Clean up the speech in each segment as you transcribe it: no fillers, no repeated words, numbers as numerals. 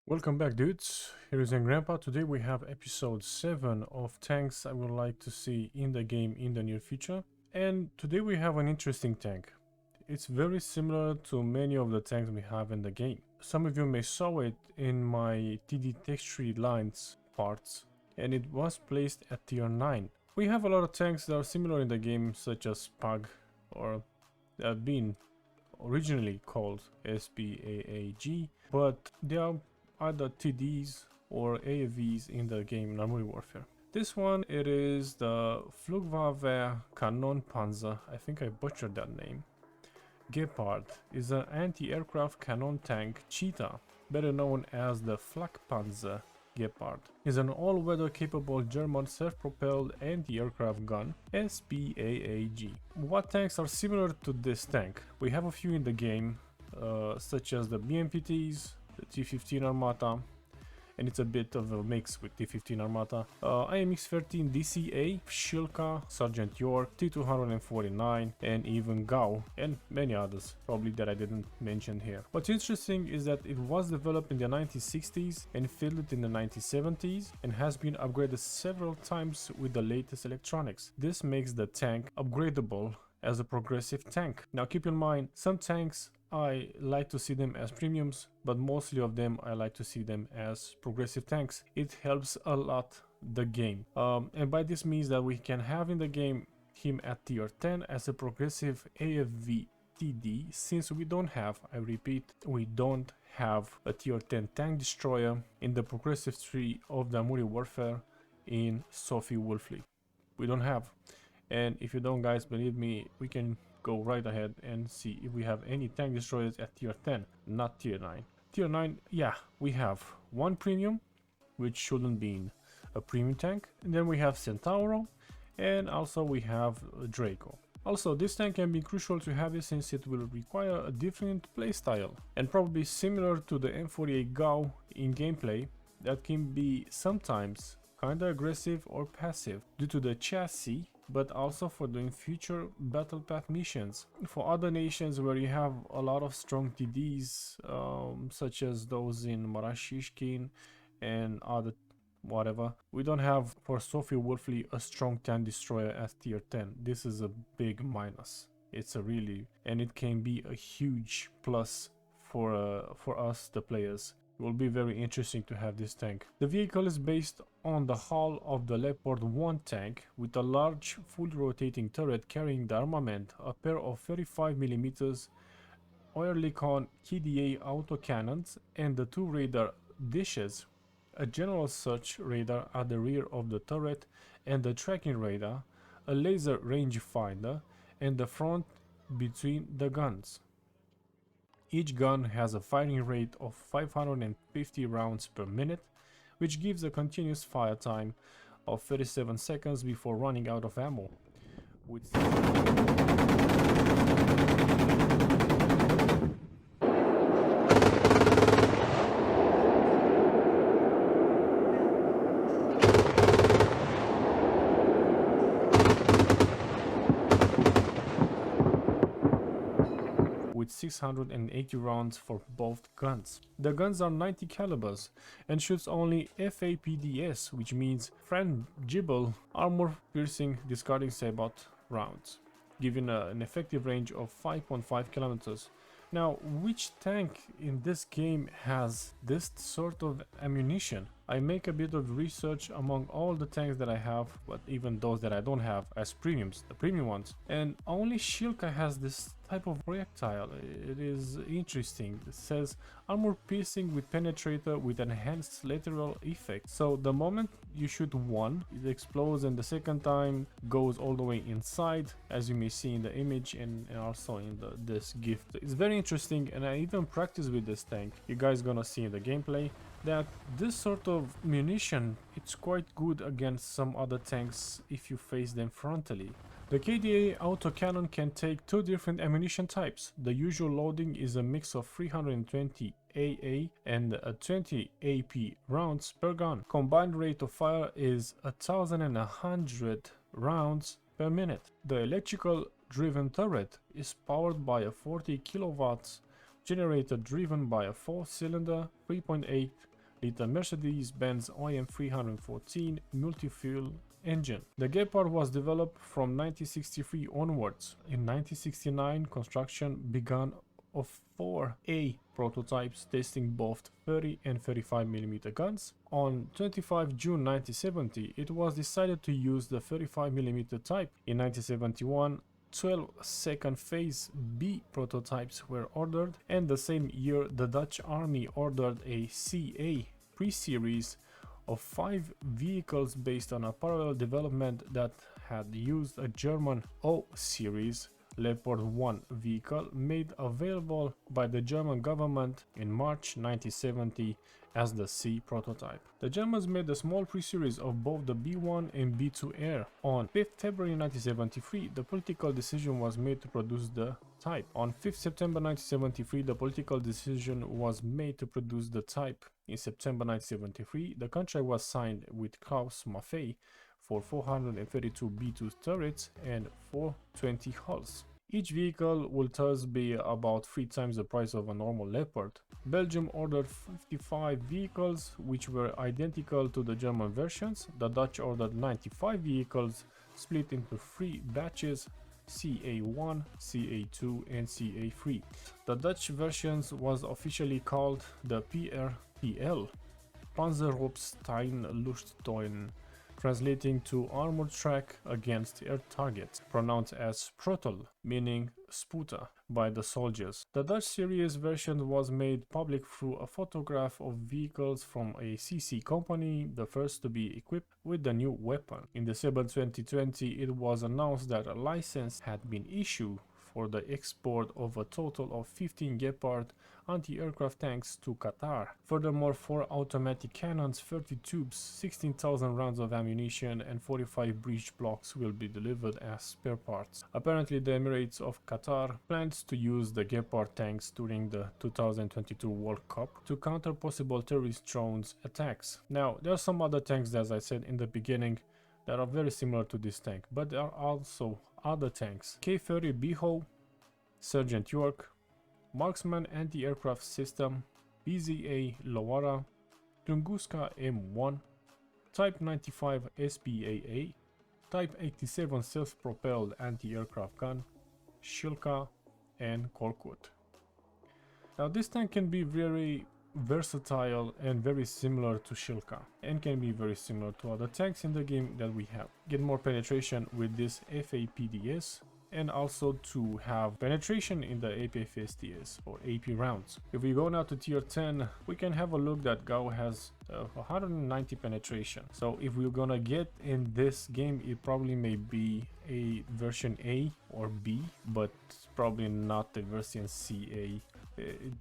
Welcome back, dudes. Here is Grandpa. Today we have episode 7 of tanks I would like to see in the game in the near future. And today we have an interesting tank. It's very similar to many of the tanks we have in the game. Some of you may saw it in my TD text tree lines parts, and it was placed at tier 9. We have a lot of tanks that are similar in the game, such as Pug, or that have been originally called SPAAG, but they are either TDs or AFVs in the game in Armory Warfare. This one, it is the Flakpanzer Panzer. I think I butchered that name. Gepard is an anti-aircraft cannon tank cheetah, better known as the Flakpanzer Gepard. Is an all-weather capable German self-propelled anti-aircraft gun, SPAAG. What tanks are similar to this tank? We have a few in the game, such as the BMPTs, the T-15 Armata, and it's a bit of a mix with T-15 Armata, IMX-13 DCA, Shilka, Sergeant York, T-249, and even GAU, and many others, probably that I didn't mention here. What's interesting is that it was developed in the 1960s and fielded in the 1970s, and has been upgraded several times with the latest electronics. This makes the tank upgradable as a progressive tank. Now keep in mind, some tanks I like to see them as premiums, but mostly of them I like to see them as progressive tanks. It helps a lot the game. And by this means that we can have in the game him at tier 10 as a progressive AFV TD, since we don't have, I repeat, we don't have a tier 10 tank destroyer in the progressive tree of the Armory Warfare in Sophie Wolfley. We don't have. And if you don't guys believe me, we can go right ahead and see if we have any tank destroyers at tier 10, not tier 9. Tier 9, yeah, we have one premium, which shouldn't be a premium tank, and then we have Centauro, and also we have Draco. Also, this tank can be crucial to have it since it will require a different playstyle, and probably similar to the M48 GAU in gameplay, that can be sometimes kinda aggressive or passive due to the chassis, but also for doing future battle path missions. For other nations where you have a lot of strong TDs, such as those in Marashishkin and other whatever, we don't have for Sophie Wolfley a strong tank destroyer at tier 10. This is a big minus. It's a really, and it can be a huge plus for us the players. It will be very interesting to have this tank. The vehicle is based on the hull of the Gepard 1 tank, with a large fully rotating turret carrying the armament, a pair of 35mm Oerlikon KDA autocannons, and the two radar dishes, a general search radar at the rear of the turret, and the tracking radar, a laser rangefinder, and the front between the guns. Each gun has a firing rate of 550 rounds per minute, which gives a continuous fire time of 37 seconds before running out of ammo. With 680 rounds for both guns. The guns are 90 calibers and shoots only FAPDS, which means frangible armor piercing discarding sabot rounds, giving an effective range of 5.5 kilometers. Now, which tank in this game has this sort of ammunition? I make a bit of research among all the tanks that I have, but even those that I don't have as premiums, the premium ones, and only Shilka has this type of projectile. It is interesting. It says armor piercing with penetrator with enhanced lateral effect. So the moment you shoot one, it explodes, and the second time goes all the way inside, as you may see in the image and also in this gift. It's very interesting, and I even practice with this tank. You guys gonna see in the gameplay that this sort of munition, it's quite good against some other tanks if you face them frontally. The KDA autocannon can take two different ammunition types. The usual loading is a mix of 320 AA and 20 AP rounds per gun. Combined rate of fire is 1100 rounds per minute. The electrical driven turret is powered by a 40 kilowatts generator driven by a 4-cylinder 3.8 liter Mercedes-Benz OEM 314 multi-fuel engine. The Gepard was developed from 1963 onwards. In 1969, construction began of 4A prototypes testing both 30 and 35mm guns. On 25 June 1970, it was decided to use the 35mm type. In 1971, 12 second phase B prototypes were ordered, and the same year the Dutch army ordered a CA pre-series of 5 vehicles based on a parallel development that had used a German O series Leopard 1 vehicle made available by the German government in March 1970 as the C prototype. The Germans made a small pre-series of both the B1 and B2 Air. On 5th February 1973, the political decision was made to produce the type. On 5th September 1973, the political decision was made to produce the type. In September 1973, the contract was signed with Krauss Maffei for 432 B2 turrets and 420 hulls. Each vehicle will thus be about 3 times the price of a normal Leopard. Belgium ordered 55 vehicles, which were identical to the German versions. The Dutch ordered 95 vehicles, split into 3 batches: CA1, CA2 and CA3. The Dutch versions was officially called the PRTL, Panzerhauptsteinluftteuren, translating to armored track against air targets, pronounced as Protel, meaning sputer, by the soldiers. The Dutch series version was made public through a photograph of vehicles from a CC company, the first to be equipped with the new weapon. In December 2020, it was announced that a license had been issued for the export of a total of 15 Gepard anti-aircraft tanks to Qatar. Furthermore, 4 automatic cannons, 30 tubes, 16,000 rounds of ammunition and 45 breech blocks will be delivered as spare parts. Apparently, the Emirates of Qatar plans to use the Gepard tanks during the 2022 World Cup to counter possible terrorist drones attacks. Now, there are some other tanks, as I said in the beginning, that are very similar to this tank, but there are also other tanks: K-30 Beho, Sergeant York, Marksman Anti-Aircraft System, BZA Lowara, Tunguska M1, Type 95 SPAA, Type 87 Self-Propelled Anti-Aircraft Gun, Shilka and Korkut. Now this tank can be very versatile and very similar to Shilka, and can be very similar to other tanks in the game that we have. Get more penetration with this FAPDS, and also to have penetration in the APFSDS or AP rounds. If we go now to tier 10, we can have a look that GAU has 190 penetration. So if we're gonna get in this game, it probably may be a version A or B, but probably not the version CA.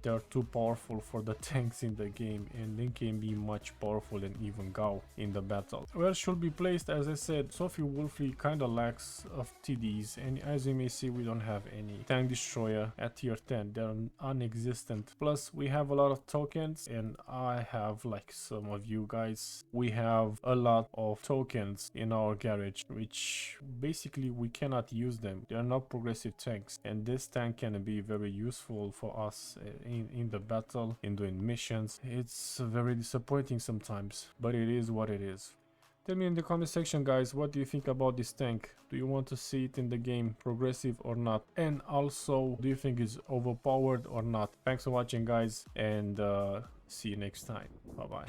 They're too powerful for the tanks in the game, and they can be much powerful than even GAU in the battle. Where should be placed, as I said, Sophie Wolfley kinda lacks of TDs, and as you may see, we don't have any tank destroyer at tier 10. They're non-existent. Plus we have a lot of tokens, and I have, like some of you guys, we have a lot of tokens in our garage, which basically we cannot use them. They are not progressive tanks, and this tank can be very useful for us in the battle, in doing missions. It's very disappointing sometimes, but it is what it is. Tell me in the comment section, guys, what do you think about this tank? Do you want to see it in the game progressive or not? And also, do you think it's overpowered or not? Thanks for watching, guys, and see you next time. Bye bye.